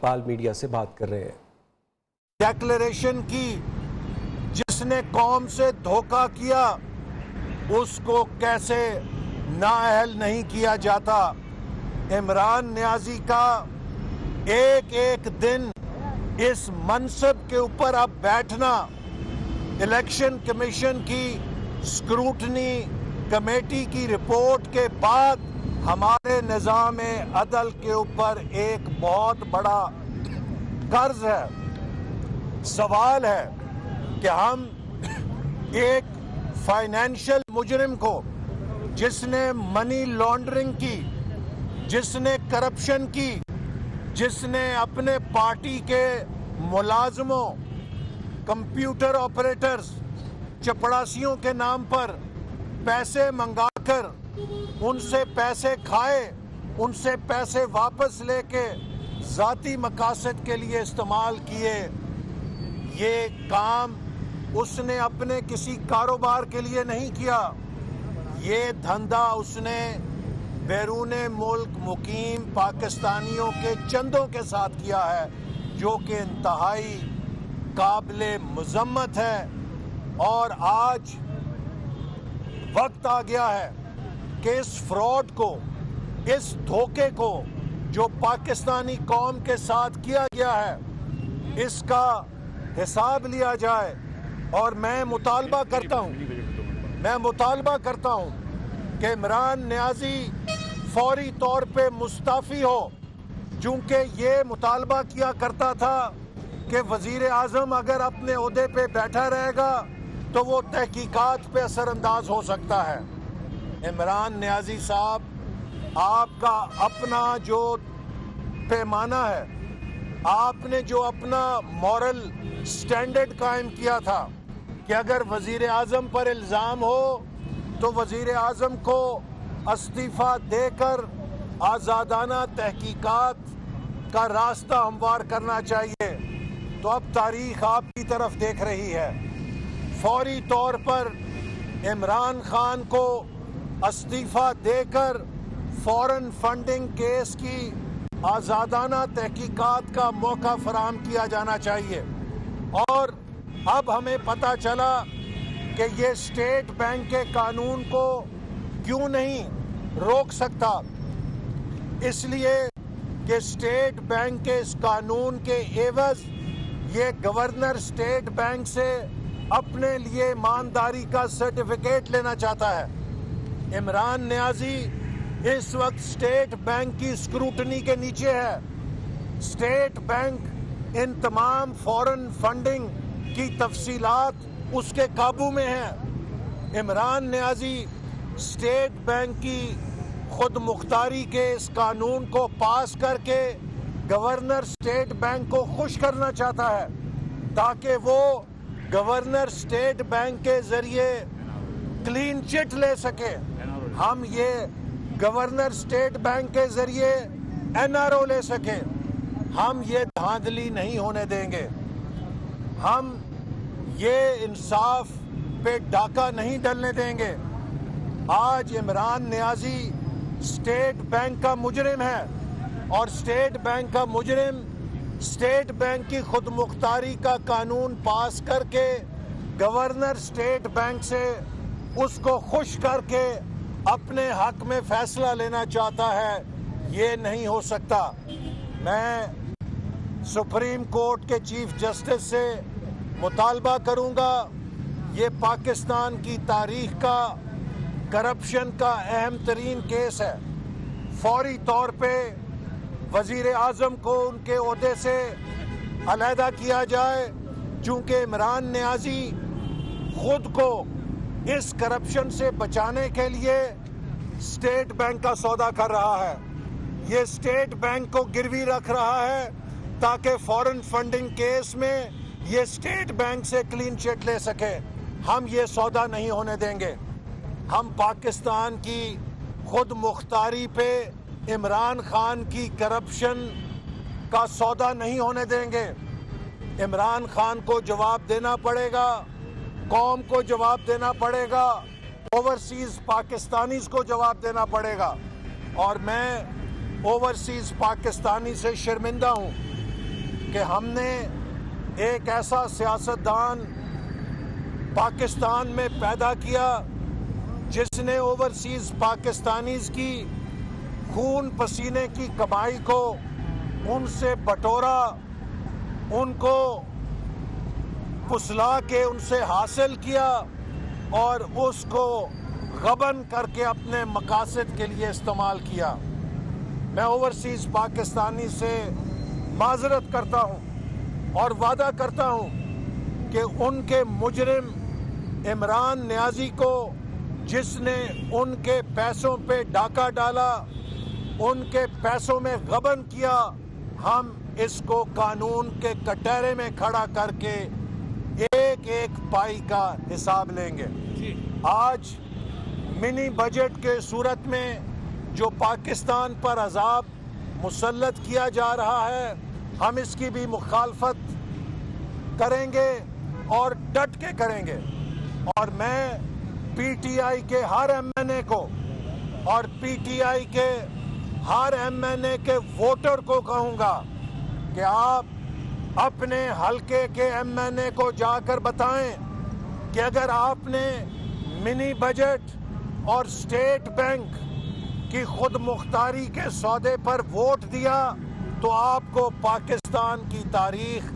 Iqbal media سے بات کر رہے ہیں۔ ڈیکلریشن کی جس نے قوم سے دھوکہ کیا اس کو کیسے نااہل نہیں کیا جاتا۔ عمران نیازی کا ایک ایک دن اس منصب کے اوپر اب بیٹھنا الیکشن کمیشن کی اسکروٹنی کمیٹی کی رپورٹ کے بعد ہمارے نظام عدل کے اوپر ایک بہت بڑا قرض ہے۔ سوال ہے کہ ہم ایک فائنینشل مجرم کو جس نے منی لانڈرنگ کی، جس نے کرپشن کی، جس نے اپنے پارٹی کے ملازموں، کمپیوٹر آپریٹرز، چپڑاسیوں کے نام پر پیسے منگا کر ان سے پیسے کھائے، ان سے پیسے واپس لے کے ذاتی مقاصد کے لیے استعمال کیے، یہ کام اس نے اپنے کسی کاروبار کے لیے نہیں کیا، یہ دھندا اس نے بیرون ملک مقیم پاکستانیوں کے چندوں کے ساتھ کیا ہے، جو کہ انتہائی قابل مذمت ہے۔ اور آج وقت آ گیا ہے کہ اس فراڈ کو، اس دھوکے کو جو پاکستانی قوم کے ساتھ کیا گیا ہے، اس کا حساب لیا جائے۔ اور میں مطالبہ کرتا ہوں کہ عمران نیازی فوری طور پہ مستعفی ہو، چونکہ یہ مطالبہ کیا کرتا تھا کہ وزیر اعظم اگر اپنے عہدے پہ بیٹھا رہے گا تو وہ تحقیقات پہ اثر انداز ہو سکتا ہے۔ عمران نیازی صاحب، آپ کا اپنا جو پیمانہ ہے، آپ نے جو اپنا مورل سٹینڈرڈ قائم کیا تھا کہ اگر وزیر اعظم پر الزام ہو تو وزیر اعظم کو استعفیٰ دے کر آزادانہ تحقیقات کا راستہ ہموار کرنا چاہیے، تو اب تاریخ آپ کی طرف دیکھ رہی ہے۔ فوری طور پر عمران خان کو استعفیٰ دے کر فورن فنڈنگ کیس کی آزادانہ تحقیقات کا موقع فراہم کیا جانا چاہیے۔ اور اب ہمیں پتہ چلا کہ یہ اسٹیٹ بینک کے قانون کو کیوں نہیں روک سکتا، اس لیے کہ اسٹیٹ بینک کے اس قانون کے عوض یہ گورنر اسٹیٹ بینک سے اپنے لیے ایمانداری کا سرٹیفکیٹ لینا چاہتا ہے۔ عمران نیازی اس وقت اسٹیٹ بینک کی اسکروٹنی کے نیچے ہے۔ اسٹیٹ بینک ان تمام فورن فنڈنگ کی تفصیلات اس کے قابو میں ہیں۔ عمران نیازی اسٹیٹ بینک کی خود مختاری کے اس قانون کو پاس کر کے گورنر اسٹیٹ بینک کو خوش کرنا چاہتا ہے، تاکہ وہ گورنر اسٹیٹ بینک کے ذریعے کلین چٹ لے سکے۔ ہم یہ گورنر اسٹیٹ بینک کے ذریعے NRO لے سکے۔ ہم یہ دھاندلی نہیں ہونے دیں گے، ہم یہ انصاف پہ ڈاکہ نہیں ڈلنے دیں گے۔ آج عمران نیازی اسٹیٹ بینک کا مجرم ہے، اور اسٹیٹ بینک کا مجرم اسٹیٹ بینک کی خود مختاری کا قانون پاس کر کے گورنر اسٹیٹ بینک سے اس کو خوش کر کے اپنے حق میں فیصلہ لینا چاہتا ہے۔ یہ نہیں ہو سکتا۔ میں سپریم کورٹ کے چیف جسٹس سے مطالبہ کروں گا، یہ پاکستان کی تاریخ کا کرپشن کا اہم ترین کیس ہے۔ فوری طور پہ وزیر اعظم کو ان کے عہدے سے علیحدہ کیا جائے، چونکہ عمران نیازی خود کو اس کرپشن سے بچانے کے لیے اسٹیٹ بینک کا سودا کر رہا ہے۔ یہ اسٹیٹ بینک کو گروی رکھ رہا ہے تاکہ فورن فنڈنگ کیس میں یہ اسٹیٹ بینک سے کلین چٹ لے سکے۔ ہم یہ سودا نہیں ہونے دیں گے۔ ہم پاکستان کی خود مختاری پہ عمران خان کی کرپشن کا سودا نہیں ہونے دیں گے۔ عمران خان کو جواب دینا پڑے گا، قوم کو جواب دینا پڑے گا، اوورسیز پاکستانیز کو جواب دینا پڑے گا۔ اور میں اوورسیز پاکستانی سے شرمندہ ہوں کہ ہم نے ایک ایسا سیاستدان پاکستان میں پیدا کیا جس نے اوورسیز پاکستانیز کی خون پسینے کی کمائی کو ان سے بٹورا، ان کو پسلا کے ان سے حاصل کیا اور اس کو غبن کر کے اپنے مقاصد کے لیے استعمال کیا۔ میں اوورسیز پاکستانی سے معذرت کرتا ہوں اور وعدہ کرتا ہوں کہ ان کے مجرم عمران نیازی کو، جس نے ان کے پیسوں پہ ڈاکہ ڈالا، ان کے پیسوں میں غبن کیا، ہم اس کو قانون کے کٹہرے میں کھڑا کر کے ایک ایک پائی کا حساب لیں گے۔ آج منی بجٹ کے صورت میں جو پاکستان پر عذاب مسلط کیا جا رہا ہے، ہم اس کی بھی مخالفت کریں گے اور ڈٹ کے کریں گے۔ اور میں پی ٹی آئی کے ہر ایم این اے کو اور پی ٹی آئی کے ہر ایم این اے کے ووٹر کو کہوں گا کہ آپ اپنے حلقے کے ایم این اے کو جا کر بتائیں کہ اگر آپ نے منی بجٹ اور اسٹیٹ بینک کی خود مختاری کے سودے پر ووٹ دیا تو آپ کو پاکستان کی تاریخ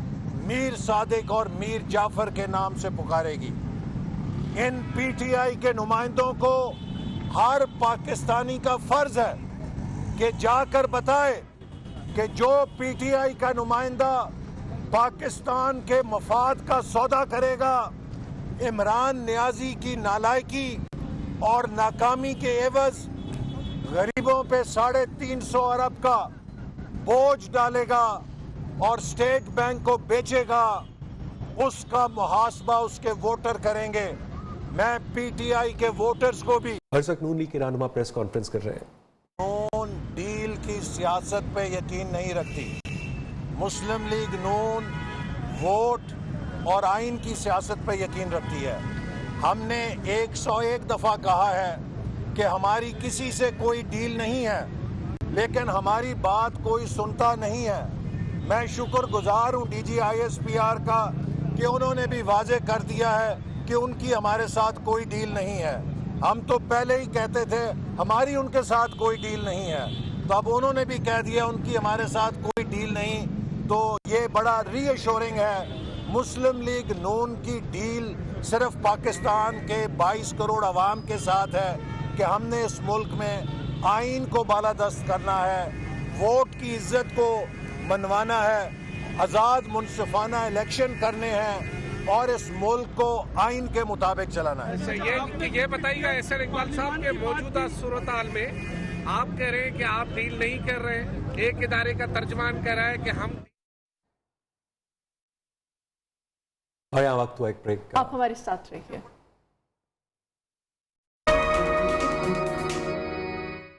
میر صادق اور میر جعفر کے نام سے پکارے گی۔ ان پی ٹی آئی کے نمائندوں کو ہر پاکستانی کا فرض ہے کہ جا کر بتائے کہ جو پی ٹی آئی کا نمائندہ پاکستان کے مفاد کا سودا کرے گا، عمران نیازی کی نالائکی اور ناکامی کے عوض غریبوں پہ 350 ارب کا بوجھ ڈالے گا اور اسٹیٹ بینک کو بیچے گا، اس کا محاسبہ اس کے ووٹر کریں گے۔ میں پی ٹی آئی کے ووٹرز کو بھی ہر وقت نون لیگ کے رہنما پریس کانفرنس کر رہے ہیں۔ نون ڈیل کی سیاست پہ یقین نہیں رکھتی، مسلم لیگ نون ووٹ اور آئین کی سیاست پہ یقین رکھتی ہے۔ ہم نے 101 دفعہ کہا ہے کہ ہماری کسی سے کوئی ڈیل نہیں ہے، لیکن ہماری بات کوئی سنتا نہیں ہے۔ میں شکر گزار ہوں D G I S P R کا کہ انہوں نے بھی واضح کر دیا ہے کہ ان کی ہمارے ساتھ کوئی ڈیل نہیں ہے۔ ہم تو پہلے ہی کہتے تھے ہماری ان کے ساتھ کوئی ڈیل نہیں ہے، تو اب انہوں نے بھی کہہ دیا ان کی ہمارے ساتھ کوئی ڈیل نہیں، تو یہ بڑا ری ایشورنگ ہے۔ مسلم لیگ نون کی ڈیل صرف پاکستان کے 22 کروڑ عوام کے ساتھ ہے کہ ہم نے اس ملک میں آئین کو بالادست کرنا ہے، ووٹ کی عزت کو منوانا ہے، آزاد منصفانہ الیکشن کرنے ہیں اور اس ملک کو آئین کے مطابق چلانا ہے۔ یہ بتائیے گا احسن اقبال صاحب کے موجودہ صورتحال میں آپ کہہ رہے ہیں کہ آپ ڈیل نہیں کر رہے، ایک ادارے کا ترجمان کہہ رہا ہے کہ ہم وقت ہوا ایک بریک کا۔ آپ ہمارے ساتھ رہیے۔